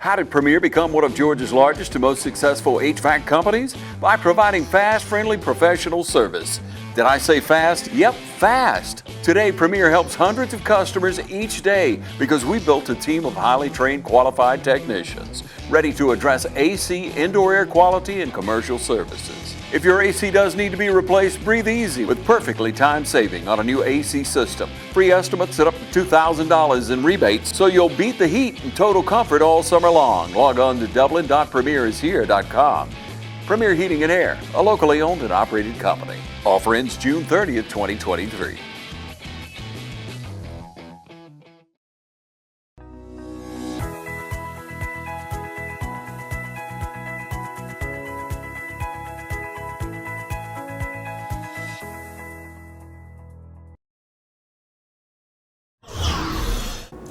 How did Premier become one of Georgia's largest and most successful HVAC companies? By providing fast, friendly, professional service. Did I say fast? Yep, fast. Today, Premier helps hundreds of customers each day because we built a team of highly trained, qualified technicians ready to address AC, indoor air quality, and commercial services. If your AC does need to be replaced, breathe easy with perfectly timed saving on a new AC system. Free estimates at up to $2,000 in rebates, so you'll beat the heat in total comfort all summer long. Log on to dublin.premierishere.com. Premier Heating and Air, a locally owned and operated company. Offer ends June 30th, 2023.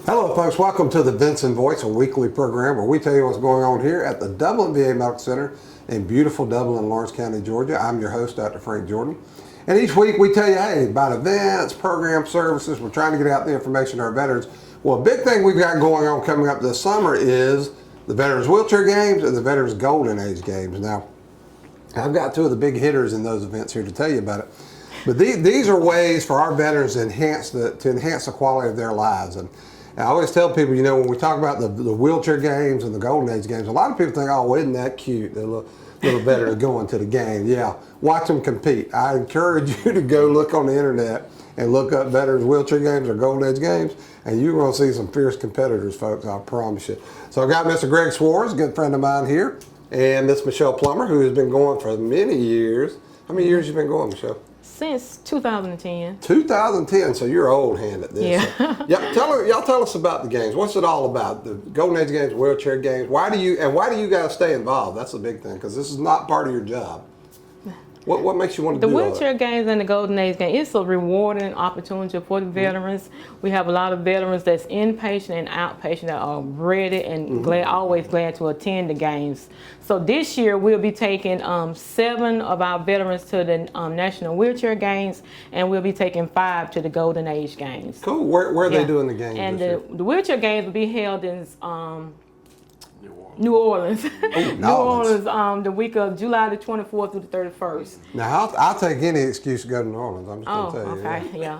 Hello folks, welcome to the Vinson Voice, a weekly program where we tell you what's going on here at the Dublin VA Medical Center in beautiful Dublin, Lawrence County, Georgia. I'm your host, Dr. Frank Jordan. And each week we tell you, hey, about events, program services, we're trying to get out the information to our veterans. Well, a big thing we've got going on coming up this summer is the Veterans Wheelchair Games and the Veterans Golden Age Games. Now, I've got two of the big hitters in those events here to tell you about it. But these are ways for our veterans to enhance the quality of their lives. And I always tell people, you know, when we talk about the wheelchair games and the Golden Age games, a lot of people think, oh, isn't that cute? The little veterans going to the game. Yeah, watch them compete. I encourage you to go look on the internet and look up Veterans Wheelchair Games or Golden Age Games, and you're going to see some fierce competitors, folks, I promise you. So I've got Mr. Greg Swars, a good friend of mine here, and Miss Michelle Plummer, who has been going for many years. How many years have you been going, Michelle? Since 2010. 2010, so you're old hand at this. Yeah. So, y'all tell us about the games. What's it all about? The Golden Age Games, wheelchair games. Why do you guys stay involved? That's the big thing, because this is not part of your job. What makes you want to do The all wheelchair that? games and the Golden Age game, it's a rewarding opportunity for the veterans. We have a lot of veterans that's inpatient and outpatient that are ready and always glad to attend the games. So this year we'll be taking 7 of our veterans to the National Wheelchair Games, and we'll be taking 5 to the Golden Age Games. Cool. Where are they doing the games And this year? the wheelchair games will be held in New Orleans. Oh, New Orleans, the week of July the 24th through the 31st. Now, I'll take any excuse to go to New Orleans. I'm just going to tell you. Okay, yeah.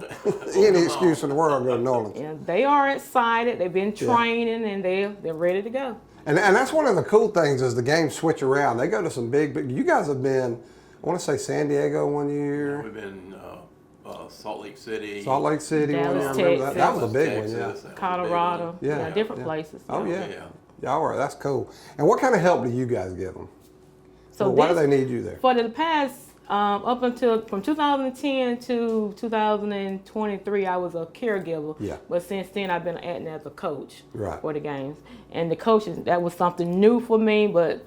Any excuse in the world to go to New Orleans. Yeah, they are excited. They've been training and they're ready to go. And that's one of the cool things is the games switch around. They go to some big, you guys have been, I want to say San Diego one year. We've been Salt Lake City. Salt Lake City one year, I Dallas, remember that. That was a big Texas, one, yeah. that was a big Colorado, one. yeah, different places. Oh, yeah. Yeah. Yeah, all right, that's cool. And what kind of help do you guys give them? So why do they need you there? For the past, up until from 2010 to 2023, I was a caregiver. Yeah. But since then, I've been acting as a coach Right. for the games. And the coaches, that was something new for me, but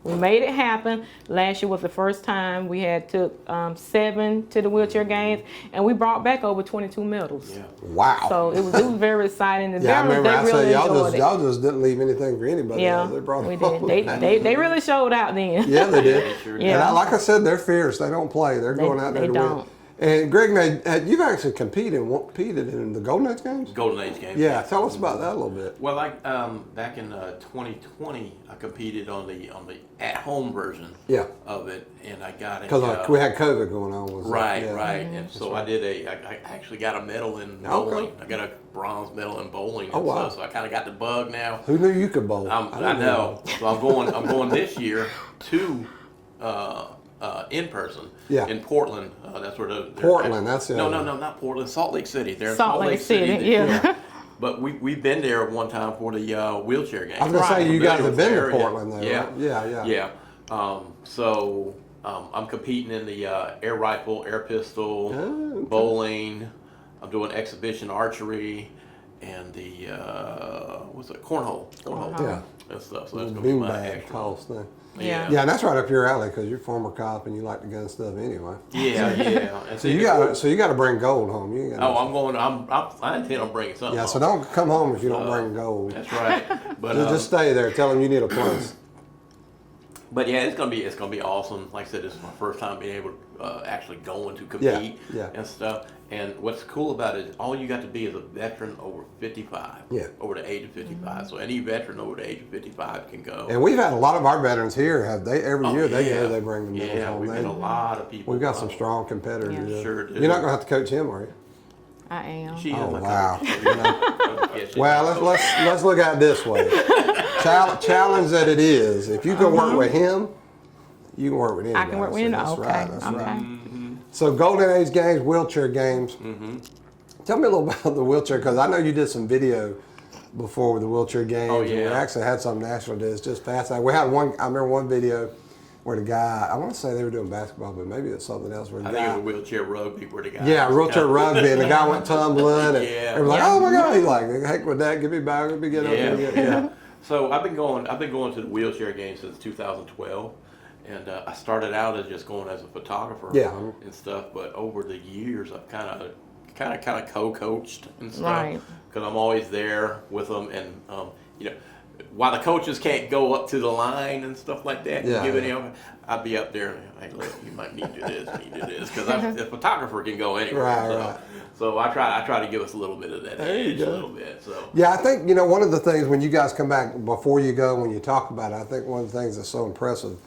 we made it happen. Last year was the first time we had took 7 to the wheelchair games, and we brought back over 22 medals. Yeah. Wow. So it was very exciting. The Yeah, I veterans, remember I they really said enjoyed it. y'all just didn't leave anything for anybody Yeah, else. They brought we it home. did. They really showed out then. Yeah, they did. Sure And did. Yeah. like I said, they're fierce. They don't play. They're going out there they to win. don't. And Greg, now, you've actually competed in the Golden Age Games? Golden Age Games. Yeah, tell us about that a little bit. Well, back in 2020, I competed on the at-home version of it, and I got it. Because we had COVID going on. Right. Mm-hmm. And so I did I actually got a medal in bowling. Okay. I got a bronze medal in bowling. Oh, and wow. So I kind of got the bug now. Who knew you could bowl? I know. So I'm going this year to in person in Portland. That's where Portland, that's it. No, not Portland. Salt Lake City. They're in Salt Lake City, this yeah. year. But we've been there one time for the wheelchair game. I was going to say, you guys have been to Area. Portland, though, Yeah. right? Yeah. So I'm competing in the air rifle, air pistol, okay. bowling. I'm doing exhibition archery and the cornhole. Yeah. And stuff. So that's gonna be Bean my bag actual. toss thing. Yeah. Yeah, and that's right up your alley because you're a former cop and you like the gun stuff anyway. Yeah. And So you got to bring gold home. You ain't got I'm going. I intend on bringing something. Yeah, so home. don't come home if you don't bring gold. That's right. But Just stay there. Tell them you need a place. But yeah, it's gonna be awesome. Like I said, this is my first time being able to actually going to compete Yeah. and stuff. And what's cool about it is all you got to be is a veteran over 55. Yeah. Over the age of 55. So any veteran over the age of 55 can go. And we've had a lot of our veterans here. Every year they yeah. go, they bring the medals home. We've had a lot of people. We've got some strong competitors. Yeah. Yeah. Sure do. You're not going to have to coach him, are you? I am. She is Oh, my wow. coach. Well, let's look at it this way. Challenge that it is. If you can work with him, you can work with anybody. I can work with him. That's Okay. right. That's Okay. right. So Golden Age games, wheelchair games. Tell me a little about the wheelchair, because I know you did some video before with the wheelchair games. Oh, And we yeah. actually had some national days. Just fascinating. We had one. I remember one video where the guy. I want to say they were doing basketball, but maybe it's something else. Where the I guy, think it was wheelchair rugby where the guy. yeah, wheelchair rugby, and the guy went tumbling, and Yeah. they were like, "Oh my God!" He's like, "Heck with that, give me back, let me get up." Yeah. Yeah. So I've been going to the wheelchair game since 2012, and I started out as just going as a photographer Yeah. and stuff. But over the years, I've kind of co-coached and stuff Right. because I'm always there with them, and while the coaches can't go up to the line and stuff like that, Yeah, give it yeah. him, I'd be up there. Hey, look, you might need to do this, because the photographer can go anywhere. Right, so, right. so I try to give us a little bit of that There you edge, go. a little bit. So. Yeah, I think, one of the things when you guys come back, before you go, when you talk about it, I think one of the things that's so impressive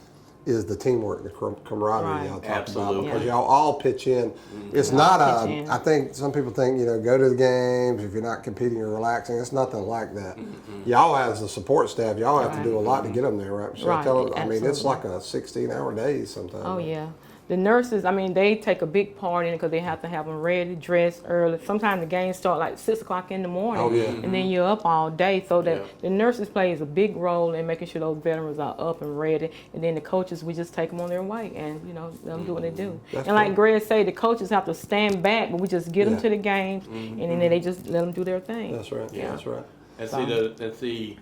is the teamwork, the camaraderie Right. y'all talk Absolutely. about, because Yeah. y'all all pitch in. It's We not all pitch in. I think some people think, go to the games, if you're not competing, you're relaxing. It's nothing like that. Y'all as a support staff, y'all have to do a lot to get them there, right? So Right, I mean, it's absolutely. like a 16-hour day sometimes. Oh yeah. The nurses, I mean, they take a big part in it because they have to have them ready, dressed early. Sometimes the games start like 6 o'clock in the morning, Oh, yeah. and then you're up all day. So that Yeah. the nurses plays a big role in making sure those veterans are up and ready. And then the coaches, we just take them on their way and let them do what they do. That's and like cool. Greg say, the coaches have to stand back, but we just get them Yeah. to the games, and then they just let them do their thing. That's right. Yeah. That's right. And So- see,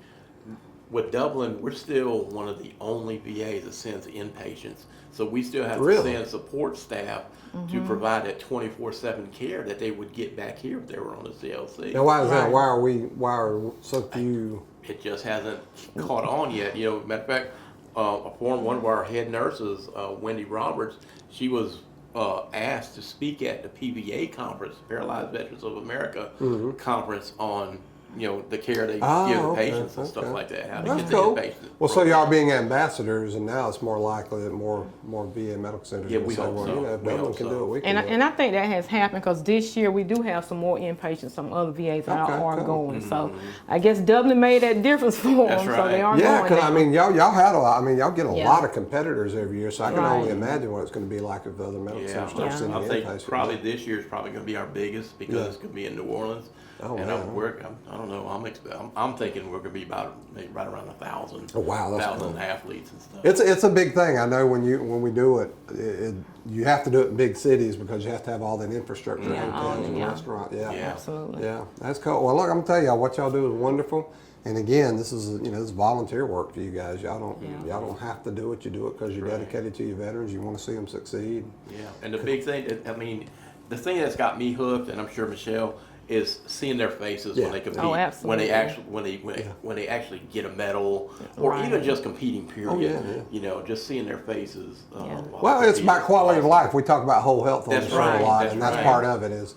with Dublin, we're still one of the only VAs that sends inpatients. So we still have Really? to send support staff to provide that 24/7 care that they would get back here if they were on the CLC. Now, why is that? Right. Why are so few? It just hasn't caught on yet. Matter of fact, one of our head nurses, Wendy Roberts, she was asked to speak at the PVA conference, Paralyzed Veterans of America conference, on the care they give the patients and stuff like that. How to That's get the cool. inpatient. Well, so y'all being ambassadors, and now it's more likely that more VA medical centers Yeah, will we say, hope well, so. if We Dublin hope can so. do it, we can And do it. I think that has happened because this year we do have some more inpatients, some other VAs that Okay, are cool. going. So I guess Dublin made that difference for them. That's So right. they are Yeah, going because now. I mean, y'all had a lot. I mean, y'all get a Yeah. lot of competitors every year, so I can Right. only imagine what it's going to be like if the other medical Yeah, centers start Yeah. sending I think inpatients. probably this year is probably going to be our biggest because Yeah. it's going to be in New Orleans. Oh, and wow. I don't know. I'm thinking we're going to be about maybe right around 1,000. Oh, wow, that's 1,000 cool. athletes and stuff. It's a big thing. I know when we do it, you have to do it in big cities because you have to have all that infrastructure, Yeah, hotels and yeah. restaurants. Yeah. Yeah. Absolutely. Yeah, that's cool. Well, look, I'm gonna tell y'all what y'all do is wonderful. And again, this is this is volunteer work for you guys. Y'all don't have to do it. You do it because you're Right. dedicated to your veterans. You want to see them succeed. Yeah, and the big thing, the thing that's got me hooked, and I'm sure Michelle, is seeing their faces Yeah. when they compete. Oh, absolutely. When they actually get a medal, or Right. even just competing. Period. Oh, yeah. Just seeing their faces. Yeah. while Well, they it's compete about is quality of awesome. life. We talk about whole health on That's the show right, a lot, that's and that's right. part of it. Is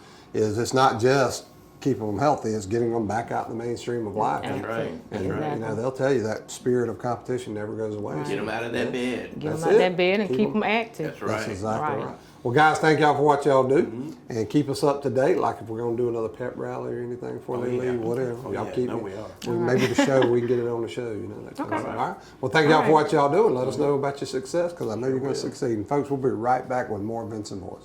it's not just keeping them healthy; it's getting them back out in the mainstream of life. That's right. That's And right. you know, they'll tell you that spirit of competition never goes away. Get them out of that bed. Get That's them out it. that bed and Keep keep 'em- them active. That's right. That's exactly Right. right. Well, guys, thank y'all for what y'all do, and keep us up to date. Like if we're going to do another pep rally or anything before they yeah. leave, whatever. Oh, y'all yeah. keep No, me. we are. Maybe the show we can get it on the show. That kind of Okay. stuff. All right. Well, thank y'all for All what y'all do, and let us know about your success because I know you're going to succeed. And folks, we'll be right back with more Vinson Voice.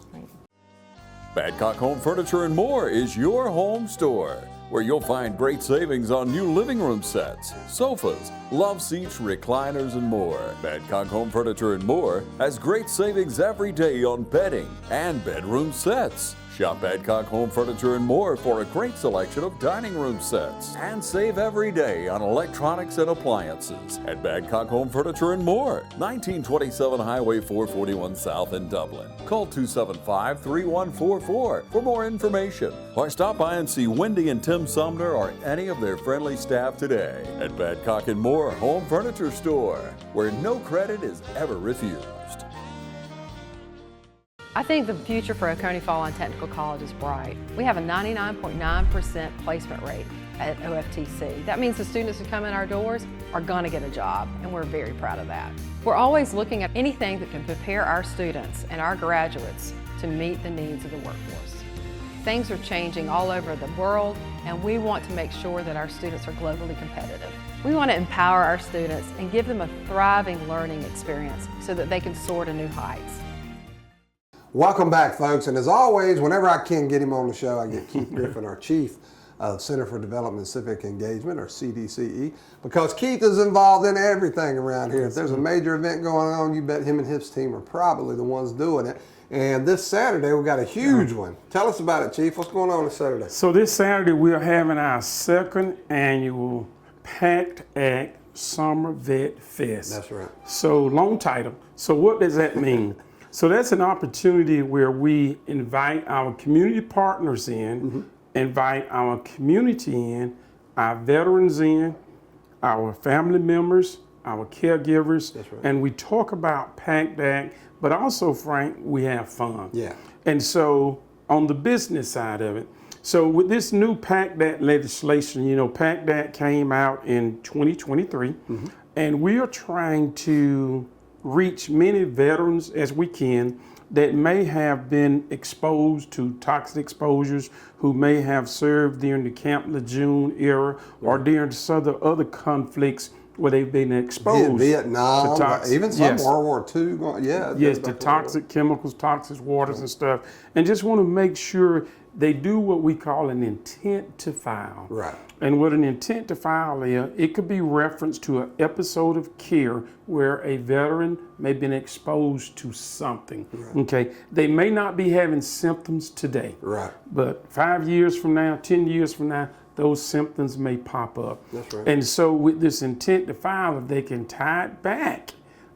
Badcock Home Furniture and More is your home store, where you'll find great savings on new living room sets, sofas, love seats, recliners, and more. Badcock Home Furniture and More has great savings every day on bedding and bedroom sets. Shop Badcock Home Furniture and More for a great selection of dining room sets. And save every day on electronics and appliances at Badcock Home Furniture and More, 1927 Highway 441 South in Dublin. Call 275-3144 for more information, or stop by and see Wendy and Tim Sumner or any of their friendly staff today at Badcock and More Home Furniture Store, where no credit is ever refused. I think the future for Oconee Fall Line Technical College is bright. We have a 99.9% placement rate at OFTC. That means the students who come in our doors are going to get a job, and we're very proud of that. We're always looking at anything that can prepare our students and our graduates to meet the needs of the workforce. Things are changing all over the world, and we want to make sure that our students are globally competitive. We want to empower our students and give them a thriving learning experience so that they can soar to new heights. Welcome back, folks. And as always, whenever I can get him on the show, I get Keith Griffin, our Chief of Center for Development and Civic Engagement, or CDCE, because Keith is involved in everything around here. If there's a major event going on, you bet him and his team are probably the ones doing it. And this Saturday, we got a huge one. Tell us about it, Chief. What's going on this Saturday? So this Saturday, we are having our second annual Packed Act Summer Vet Fest. That's right. So long title. So what does that mean? So that's an opportunity where we invite our community partners in, invite our community in, our veterans in, our family members, our caregivers, That's right. and we talk about Packed Act, but also, Frank, we have fun. Yeah. And so on the business side of it, so with this new Packed Act legislation, you know, Packed Act came out in 2023, and we are trying to reach many veterans as we can that may have been exposed to toxic exposures, who may have served during the Camp Lejeune era or during some other conflicts where they've been exposed Vietnam, to toxic, even some World War II. Yes, to toxic chemicals, toxic waters and stuff. And just want to make sure they do what we call an intent to file. Right. And what an intent to file is, it could be referenced to an episode of care where a veteran may have been exposed to something. Right. Okay. They may not be having symptoms today. Right. But 5 years from now, 10 years from now, those symptoms may pop up. That's right. And so with this intent to file, if they can tie it back,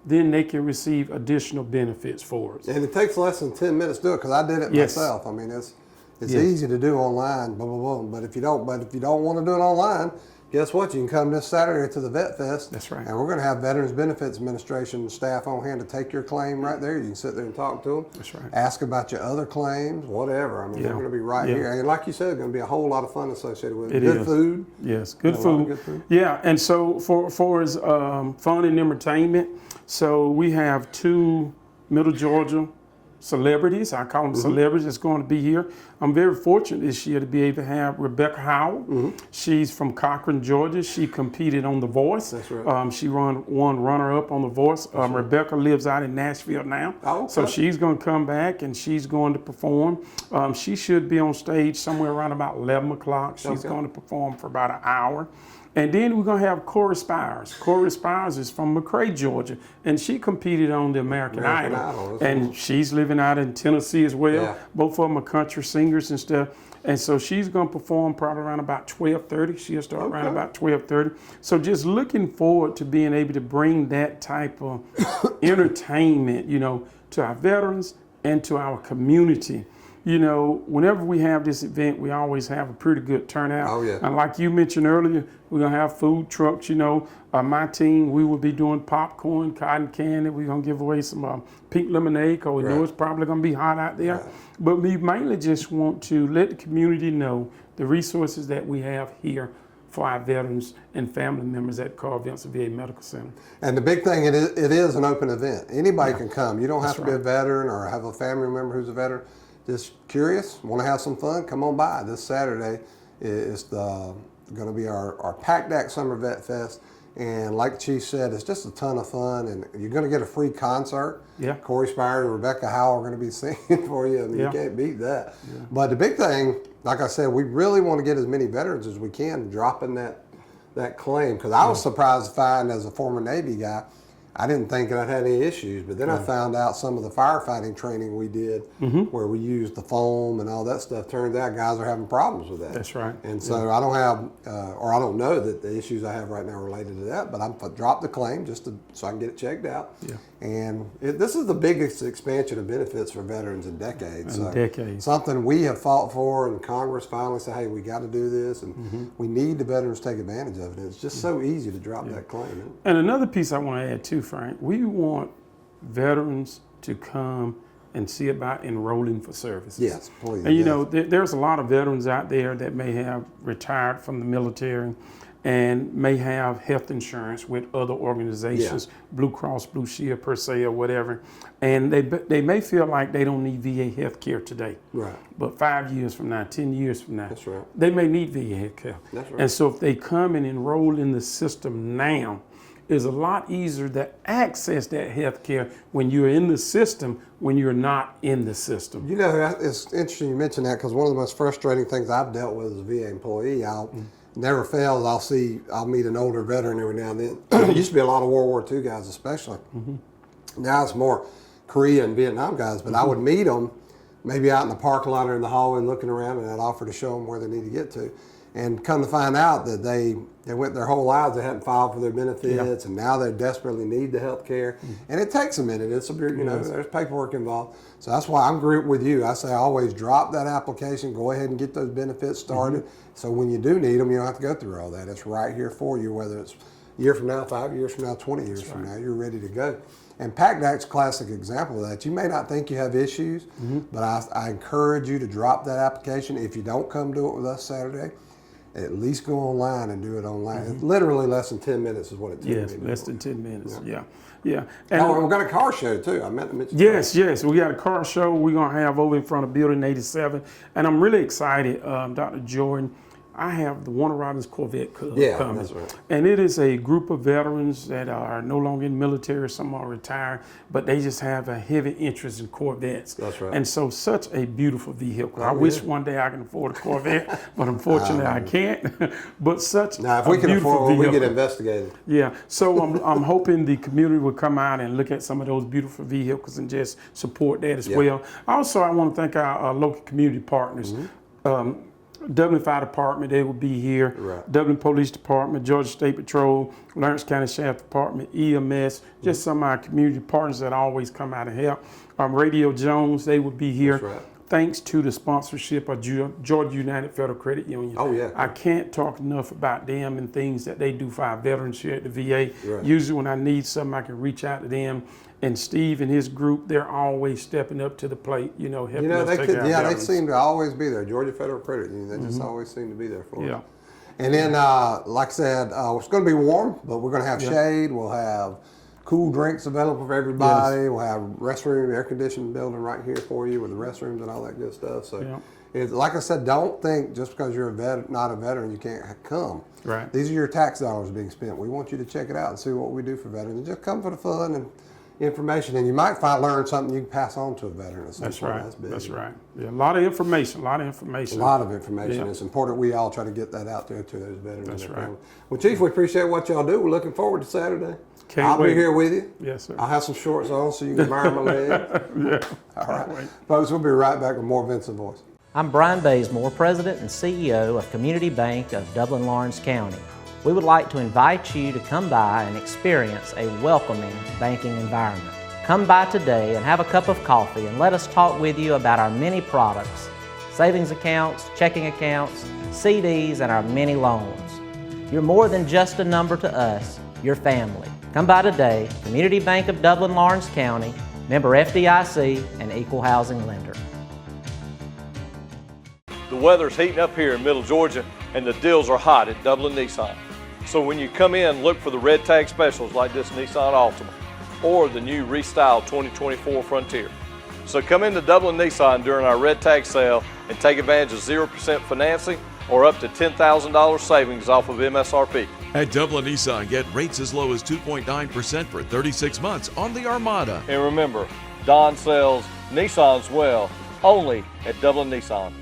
then they can receive additional benefits for it. And it takes less than 10 minutes to do it, because I did it Yes. myself. I mean, it's Yes. easy to do online, blah, blah, blah. But if you don't want to do it online, guess what? You can come this Saturday to the Vet Fest. That's right. And we're going to have Veterans Benefits Administration staff on hand to take your claim right there. You can sit there and talk to them. That's right. Ask about your other claims, whatever. I mean, Yeah. they're going to be right Yeah. here. And like you said, it's going to be a whole lot of fun associated with it. It Good is. food. Yes, good A lot of food. good food. Yeah, and so for as fun and entertainment, so we have two Middle Georgia celebrities. I call them celebrities that's going to be here. I'm very fortunate this year to be able to have Rebecca Howell. She's from Cochran, Georgia. She competed on The Voice. That's right. She won runner-up on The Voice. Rebecca lives out in Nashville now. Oh, okay. So she's going to come back and she's going to perform. She should be on stage somewhere around about 11 o'clock. She's Okay. going to perform for about an hour. And then we're going to have Corey Spires. Corey Spires is from McRae, Georgia, and she competed on the American Idol. That's And cool. she's living out in Tennessee as well. Yeah. Both of them are country singers and stuff. And so she's going to perform probably around about 12:30. She'll start around about 12:30. So just looking forward to being able to bring that type of entertainment, you know, to our veterans and to our community. You know, whenever we have this event, we always have a pretty good turnout. Oh, yeah. And like you mentioned earlier, we're going to have food trucks, you know. My team, we will be doing popcorn, cotton candy. We're going to give away some pink lemonade because we know Right. it's probably going to be hot out there. Right. But we mainly just want to let the community know the resources that we have here for our veterans and family members at Carl Vinson VA Medical Center. And the big thing, it is an open event. Anybody can come. You don't have That's to be a right. veteran or have a family member who's a veteran. Just curious, want to have some fun, come on by. This Saturday is going to be our Packed Act Summer Vet Fest. And like the Chief said, it's just a ton of fun. And you're going to get a free concert. Yeah. Corey Spires and Rebecca Howell are going to be singing for you. I mean, Yeah. you can't beat that. Yeah. But the big thing, like I said, we really want to get as many veterans as we can dropping that claim. Because I was surprised to find, as a former Navy guy, I didn't think that I had any issues, but then I found out some of the firefighting training we did, where we used the foam and all that stuff. Turns out guys are having problems with that. That's right. And so I don't have, or I don't know that the issues I have right now are related to that, but I dropped the claim just so I can get it checked out. Yeah. And this is the biggest expansion of benefits for veterans in decades. Decades. Something we have fought for, and Congress finally said, hey, we got to do this, and we need the veterans to take advantage of it. And it's just so easy to drop that claim. And another piece I want to add too, Frank, we want veterans to come and see about enrolling for services. Yes, please. And you yes. know, there's a lot of veterans out there that may have retired from the military and may have health insurance with other organizations, Blue Cross, Blue Shield per se, or whatever, and they may feel like they don't need VA health care today. Right. But 5 years from now, 10 years from now, That's right. they may need VA health care. That's right. And so if they come and enroll in the system now, it's a lot easier to access that health care when you're in the system when you're not in the system. You know, it's interesting you mention that, because one of the most frustrating things I've dealt with as a VA employee, never fails, I'll meet an older veteran every now and then. It used to be a lot of World War II guys especially. Now it's more Korea and Vietnam guys, but I would meet them maybe out in the parking lot or in the hallway looking around, and I'd offer to show them where they need to get to. And come to find out that they went their whole lives, they hadn't filed for their benefits, and now they desperately need the health care. And it takes a minute. It's there's paperwork involved. So that's why I'm grouped with you. I say always drop that application, go ahead and get those benefits started. So when you do need them, you don't have to go through all that. It's right here for you, whether it's a year from now, 5 years from now, 20 years from now, you're ready to go. And PACDAC's a classic example of that. You may not think you have issues, but I encourage you to drop that application. If you don't come do it with us Saturday, at least go online and do it online. It's literally less than 10 minutes is what it takes. Yes, less than 10 minutes. Yeah. And we've got a car show too. I meant to mention. Yes. We got a car show we're going to have over in front of Building 87. And I'm really excited, Dr. Jordan. I have the Warner Robins Corvette Club coming. That's right. And it is a group of veterans that are no longer in the military, some are retired, but they just have a heavy interest in Corvettes. That's right. And so such a beautiful vehicle. I wish one day I can afford a Corvette, but unfortunately I can't. But such Now, if a we can beautiful afford, we vehicle. get investigated. Yeah, so I'm hoping the community will come out and look at some of those beautiful vehicles and just support that as well. Also, I want to thank our local community partners. Dublin Fire Department, they will be here. Right. Dublin Police Department, Georgia State Patrol, Lawrence County Sheriff Department, EMS, just some of our community partners that always come out and help. Radio Jones, they will be here. That's right. Thanks to the sponsorship of Georgia United Federal Credit Union. Oh, yeah. I can't talk enough about them and things that they do for our veterans here at the VA. Right. Usually when I need something, I can reach out to them. And Steve and his group, they're always stepping up to the plate, helping us take care of they veterans. seem to always be there. Georgia Federal Credit Union, they just always seem to be there for us. Yeah. And then, like I said, it's going to be warm, but we're going to have shade. We'll have cool drinks available for everybody. Yes. We'll have restroom, air conditioned building right here for you with the restrooms and all that good stuff. So, it's, like I said, don't think just because you're not a veteran, you can't come. Right. These are your tax dollars being spent. We want you to check it out and see what we do for veterans. And just come for the fun and information, and you might learn something you can pass on to a veteran. That's right. That's big. That's right. Yeah, a lot of information. A lot of information. Yeah. It's important we all try to get that out there to those veterans. That's and their right. families. Well, Chief, we appreciate what y'all do. We're looking forward to Saturday. Can't wait. Be here with you. Yes, sir. I'll have some shorts on so you can burn my legs. All right. wait. Folks, we'll be right back with more Vinson Voice. I'm Brian Bazemore, President and CEO of Community Bank of Dublin-Lawrence County. We would like to invite you to come by and experience a welcoming banking environment. Come by today and have a cup of coffee and let us talk with you about our many products, savings accounts, checking accounts, CDs, and our many loans. You're more than just a number to us, you're family. Come by today, Community Bank of Dublin-Lawrence County, member FDIC, and equal housing lender. The weather's heating up here in Middle Georgia and the deals are hot at Dublin Nissan. So when you come in, look for the red tag specials like this Nissan Altima or the new restyled 2024 Frontier. So come into Dublin Nissan during our red tag sale and take advantage of 0% financing or up to $10,000 savings off of MSRP. At Dublin Nissan, get rates as low as 2.9% for 36 months on the Armada. And remember, Don sells Nissans well, only at Dublin Nissan.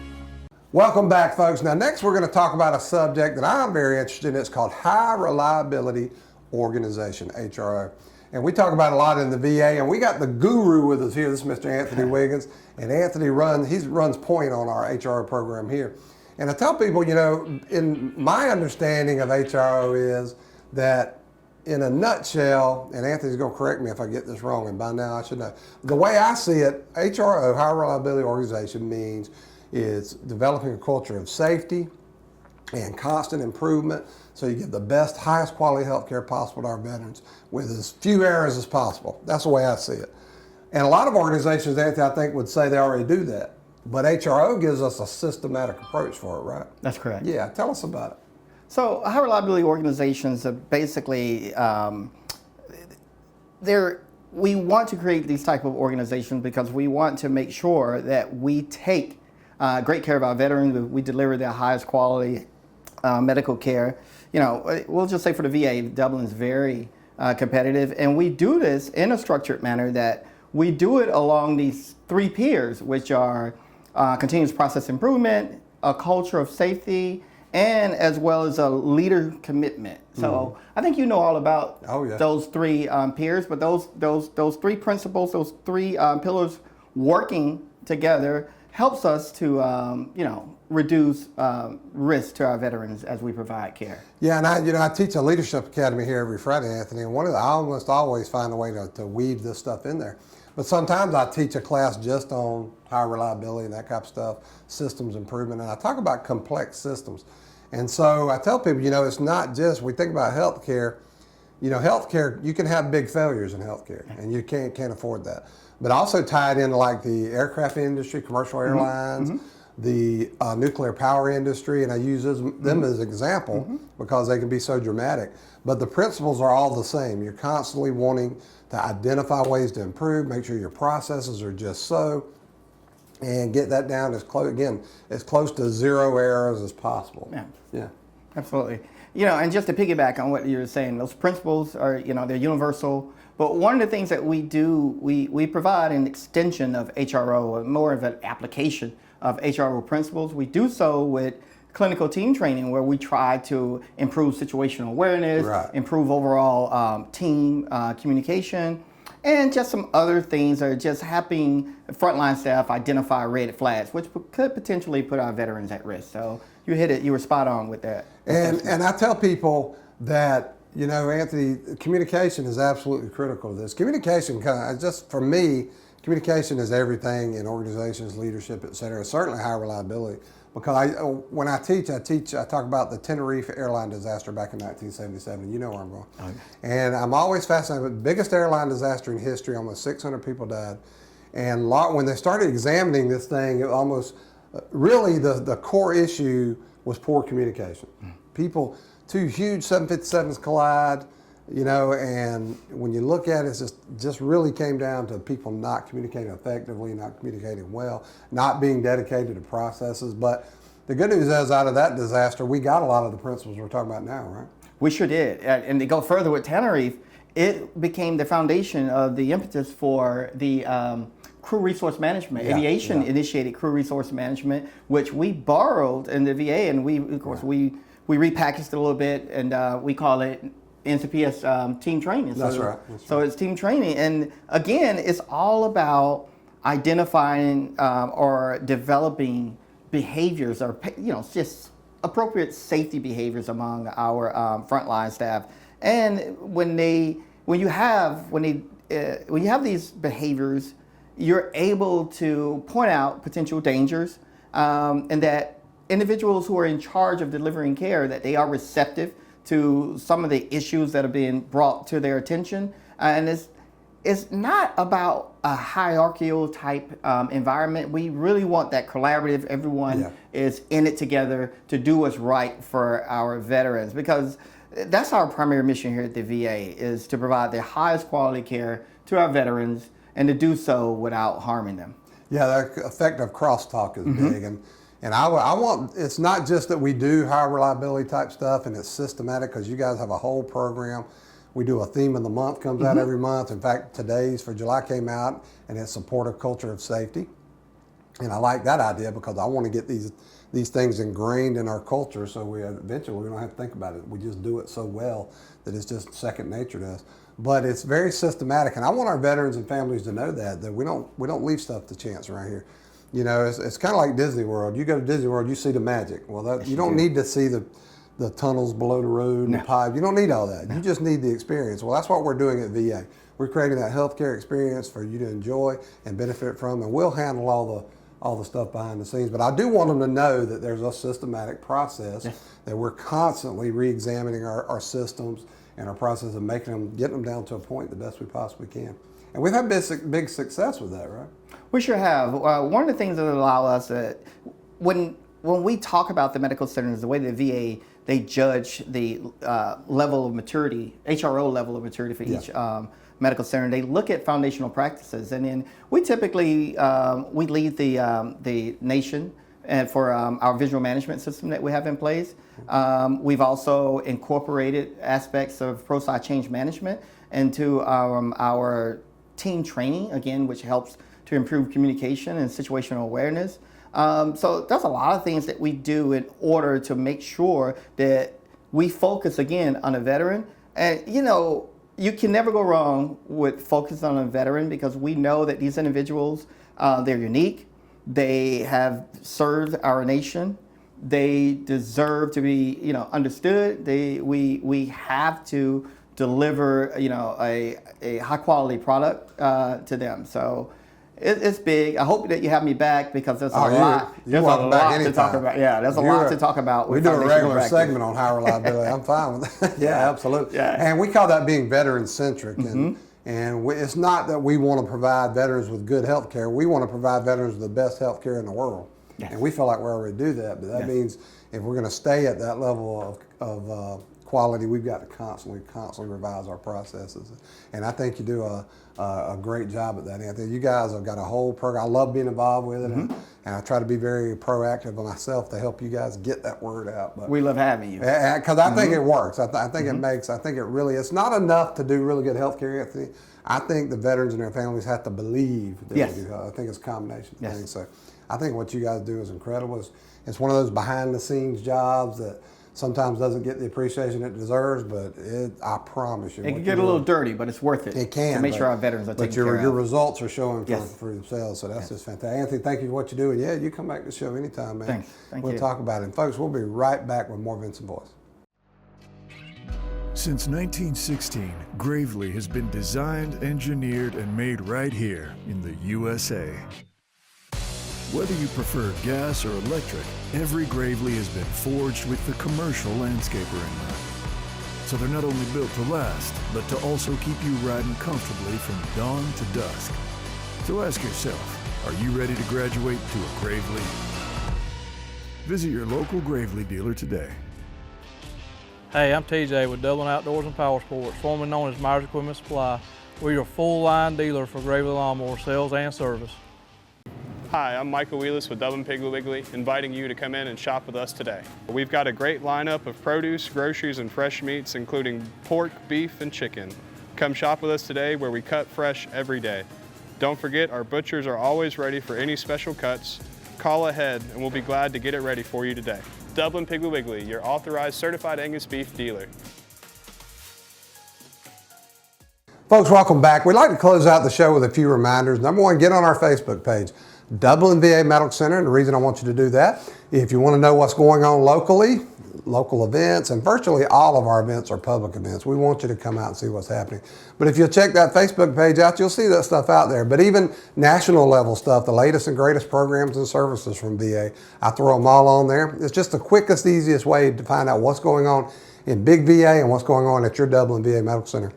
Welcome back, folks. Now, next we're going to talk about a subject that I'm very interested in. It's called High Reliability Organization, HRO. And we talk about it a lot in the VA, and we got the guru with us here. This is Mr. Anthony Wiggins, and Anthony runs point on our HRO program here. And I tell people, in my understanding of HRO is that in a nutshell, and Anthony's going to correct me if I get this wrong, and by now I should know. The way I see it, HRO, High Reliability Organization, means it's developing a culture of safety and constant improvement so you get the best, highest quality health care possible to our veterans with as few errors as possible. That's the way I see it. And a lot of organizations, Anthony, I think would say they already do that. But HRO gives us a systematic approach for it, right? That's correct. Yeah, tell us about it. So high reliability organizations are basically, we want to create these type of organizations because we want to make sure that we take great care of our veterans. We deliver their highest quality medical care. You know, we'll just say for the VA, Dublin is very competitive, and we do this in a structured manner that we do it along these 3 piers, which are continuous process improvement, a culture of safety, and as well as a leader commitment. So I think you know all about those 3 piers, but those 3 principles, those 3 pillars working together helps us to reduce risk to our veterans as we provide care. Yeah, and I teach a leadership academy here every Friday, Anthony, and I almost always find a way to weave this stuff in there. But sometimes I teach a class just on high reliability and that kind of stuff, systems improvement, and I talk about complex systems. And so I tell people, it's not just, we think about healthcare, healthcare, you can have big failures in healthcare, and you can't afford that. But also tied into like the aircraft industry, commercial airlines, the nuclear power industry, and I use them as an example because they can be so dramatic. But the principles are all the same. You're constantly wanting to identify ways to improve, make sure your processes are just so, and get that down as close to 0 errors as possible. Yeah. Absolutely. And just to piggyback on what you were saying, those principles are, they're universal. But one of the things that we do, we provide an extension of HRO, or more of an application of HRO principles. We do so with clinical team training, where we try to improve situational awareness, improve overall team communication, and just some other things that are just helping frontline staff identify red flags, which could potentially put our veterans at risk. So you hit it, you were spot on with that. And I tell people that, Anthony, communication is absolutely critical to this. Communication, just for me, communication is everything in organizations, leadership, et cetera. Certainly high reliability. Because when I talk about the Tenerife airline disaster back in 1977. You know where I'm going. Okay. And I'm always fascinated with the biggest airline disaster in history. Almost 600 people died. And when they started examining this thing, it almost, really the core issue was poor communication. People, 2 huge 757s collide, and when you look at it, it just really came down to people not communicating effectively, not communicating well, not being dedicated to processes. But the good news is, out of that disaster, we got a lot of the principles we're talking about now, right? We sure did. And to go further with Tenerife, it became the foundation of the impetus for the crew resource management. Aviation initiated crew resource management, which we borrowed in the VA, and we repackaged it a little bit, and we call it NCPS team training. That's right. So it's team training, and again, it's all about identifying or developing behaviors, or just appropriate safety behaviors among our frontline staff. And when you have these behaviors, you're able to point out potential dangers, and that individuals who are in charge of delivering care, that they are receptive to some of the issues that are being brought to their attention. And it's not about a hierarchical type environment. We really want that collaborative, everyone is in it together to do what's right for our veterans, because that's our primary mission here at the VA, is to provide the highest quality care to our veterans, and to do so without harming them. Yeah, the effective crosstalk is big, and I want, it's not just that we do high reliability type stuff and it's systematic, because you guys have a whole program. We do a theme of the month, comes out every month. In fact, today's for July came out, and it's support a culture of safety. And I like that idea, because I want to get these things ingrained in our culture, so eventually we don't have to think about it. We just do it so well that it's just second nature to us. But it's very systematic, and I want our veterans and families to know that we don't leave stuff to chance around here. It's kind of like Disney World. You go to Disney World, you see the magic. Well, you don't need to see the tunnels below the road and the pipe. You don't need all that. You just need the experience. Well, that's what we're doing at VA. We're creating that healthcare experience for you to enjoy and benefit from, and we'll handle all the stuff behind the scenes. But I do want them to know that there's a systematic process, that we're constantly re-examining our systems and our process of getting them down to a point the best we possibly can. And we've had big success with that, right? We sure have. One of the things that allow us when we talk about the medical centers, the way the VA, they judge the level of maturity, HRO level of maturity for each medical center. They look at foundational practices, and then we typically we lead the nation and for our visual management system that we have in place. We've also incorporated aspects of ProSci change management into our team training, again, which helps to improve communication and situational awareness. So there's a lot of things that we do in order to make sure that we focus again on a veteran. And you can never go wrong with focusing on a veteran, because we know that these individuals, they're unique. They have served our nation. They deserve to be, understood. We have to deliver, a high quality product to them. So it's big. I hope that you have me back, because there's a lot. There's a lot to talk about. Yeah, there's a lot to talk about. We do a regular segment on high reliability. I'm fine with that. Yeah, absolutely. Yeah. And we call that being veteran centric. And it's not that we want to provide veterans with good health care. We want to provide veterans with the best health care in the world. Yes. And we feel like we already do that. But that means if we're going to stay at that level of quality, we've got to constantly revise our processes. And I think you do a great job at that, Anthony. You guys have got a whole program. I love being involved with it, and I try to be very proactive myself to help you guys get that word out. But we love having you. Because I think it works. I think it really, it's not enough to do really good health care, Anthony. I think the veterans and their families have to believe that they do. I think it's a combination of things. So I think what you guys do is incredible. It's one of those behind the scenes jobs that sometimes doesn't get the appreciation it deserves, but I promise you. It can get a little dirty, but it's worth it. It can. To make sure our veterans are taken care of. But your results are showing for themselves, so that's just fantastic. Anthony, thank you for what you do. And yeah, you come back to the show anytime, man. Thanks. We'll talk about it. And folks, we'll be right back with more Vinson Voice. Since 1916, Gravely has been designed, engineered, and made right here in the USA. Whether you prefer gas or electric, every Gravely has been forged with the commercial landscaper in mind. So they're not only built to last, but to also keep you riding comfortably from dawn to dusk. So ask yourself, are you ready to graduate to a Gravely? Visit your local Gravely dealer today. Hey, I'm TJ with Dublin Outdoors and Power Sports, formerly known as Myers Equipment Supply. We're your full-line dealer for Gravely lawnmower sales and service. Hi, I'm Michael Wheelis with Dublin Piggly Wiggly, inviting you to come in and shop with us today. We've got a great lineup of produce, groceries, and fresh meats, including pork, beef, and chicken. Come shop with us today, where we cut fresh every day. Don't forget, our butchers are always ready for any special cuts. Call ahead, and we'll be glad to get it ready for you today. Dublin Piggly Wiggly, your authorized certified Angus beef dealer. Folks, welcome back. We'd like to close out the show with a few reminders. Number one, get on our Facebook page, Dublin VA Medical Center. And the reason I want you to do that, if you want to know what's going on locally, local events, and virtually all of our events are public events. We want you to come out and see what's happening. But if you'll check that Facebook page out, you'll see that stuff out there. But even national level stuff, the latest and greatest programs and services from VA, I throw them all on there. It's just the quickest, easiest way to find out what's going on in big VA and what's going on at your Dublin VA Medical Center.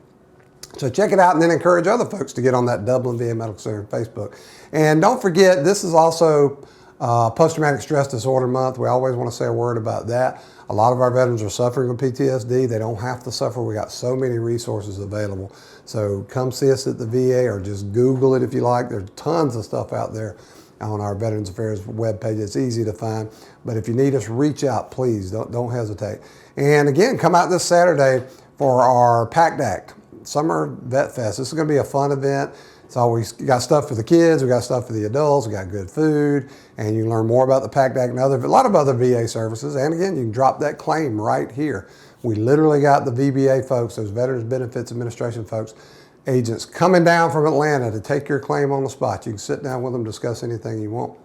So check it out, and then encourage other folks to get on that Dublin VA Medical Center Facebook. And don't forget, this is also Post-Traumatic Stress Disorder Month. We always want to say a word about that. A lot of our veterans are suffering with PTSD. They don't have to suffer. We got so many resources available. So come see us at the VA, or just Google it if you like. There's tons of stuff out there on our Veterans Affairs webpage. It's easy to find. But if you need us, reach out, please. Don't hesitate. And again, come out this Saturday for our PACT Act Summer Vet Fest. This is going to be a fun event. It's always got stuff for the kids, we got stuff for the adults, we got good food, and you can learn more about the PACT Act and a lot of other VA services. And again, you can drop that claim right here. We literally got the VBA folks, those Veterans Benefits Administration folks, agents coming down from Atlanta to take your claim on the spot. You can sit down with them, discuss anything you want.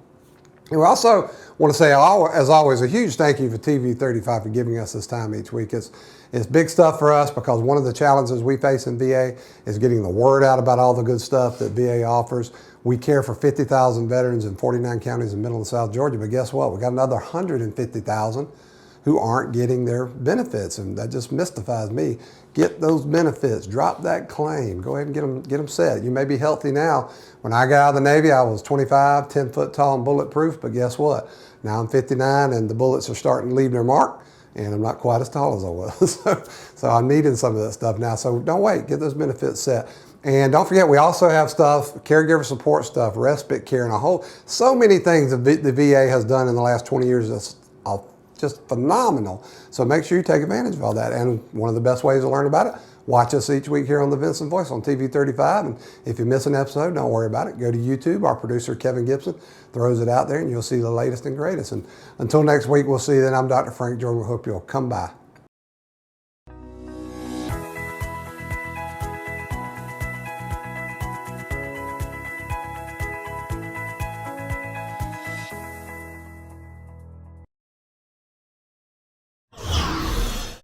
And we also want to say, as always, a huge thank you for TV35 for giving us this time each week. It's big stuff for us, because one of the challenges we face in VA is getting the word out about all the good stuff that VA offers. We care for 50,000 veterans in 49 counties in Middle and South Georgia, but guess what? We got another 150,000 who aren't getting their benefits, and that just mystifies me. Get those benefits. Drop that claim. Go ahead and get them set. You may be healthy now. When I got out of the Navy, I was 25, 10 foot tall and bulletproof, but guess what? Now I'm 59 and the bullets are starting to leave their mark, and I'm not quite as tall as I was. so I'm needing some of that stuff now. So don't wait. Get those benefits set. And don't forget, we also have stuff, caregiver support stuff, respite care, and so many things the VA has done in the last 20 years that's just phenomenal. So make sure you take advantage of all that. And one of the best ways to learn about it, watch us each week here on the Vinson Voice on TV 35. And if you miss an episode, don't worry about it. Go to YouTube. Our producer, Kevin Gibson, throws it out there, and you'll see the latest and greatest. And until next week, we'll see you then. I'm Dr. Frank Jordan. We hope you'll come by.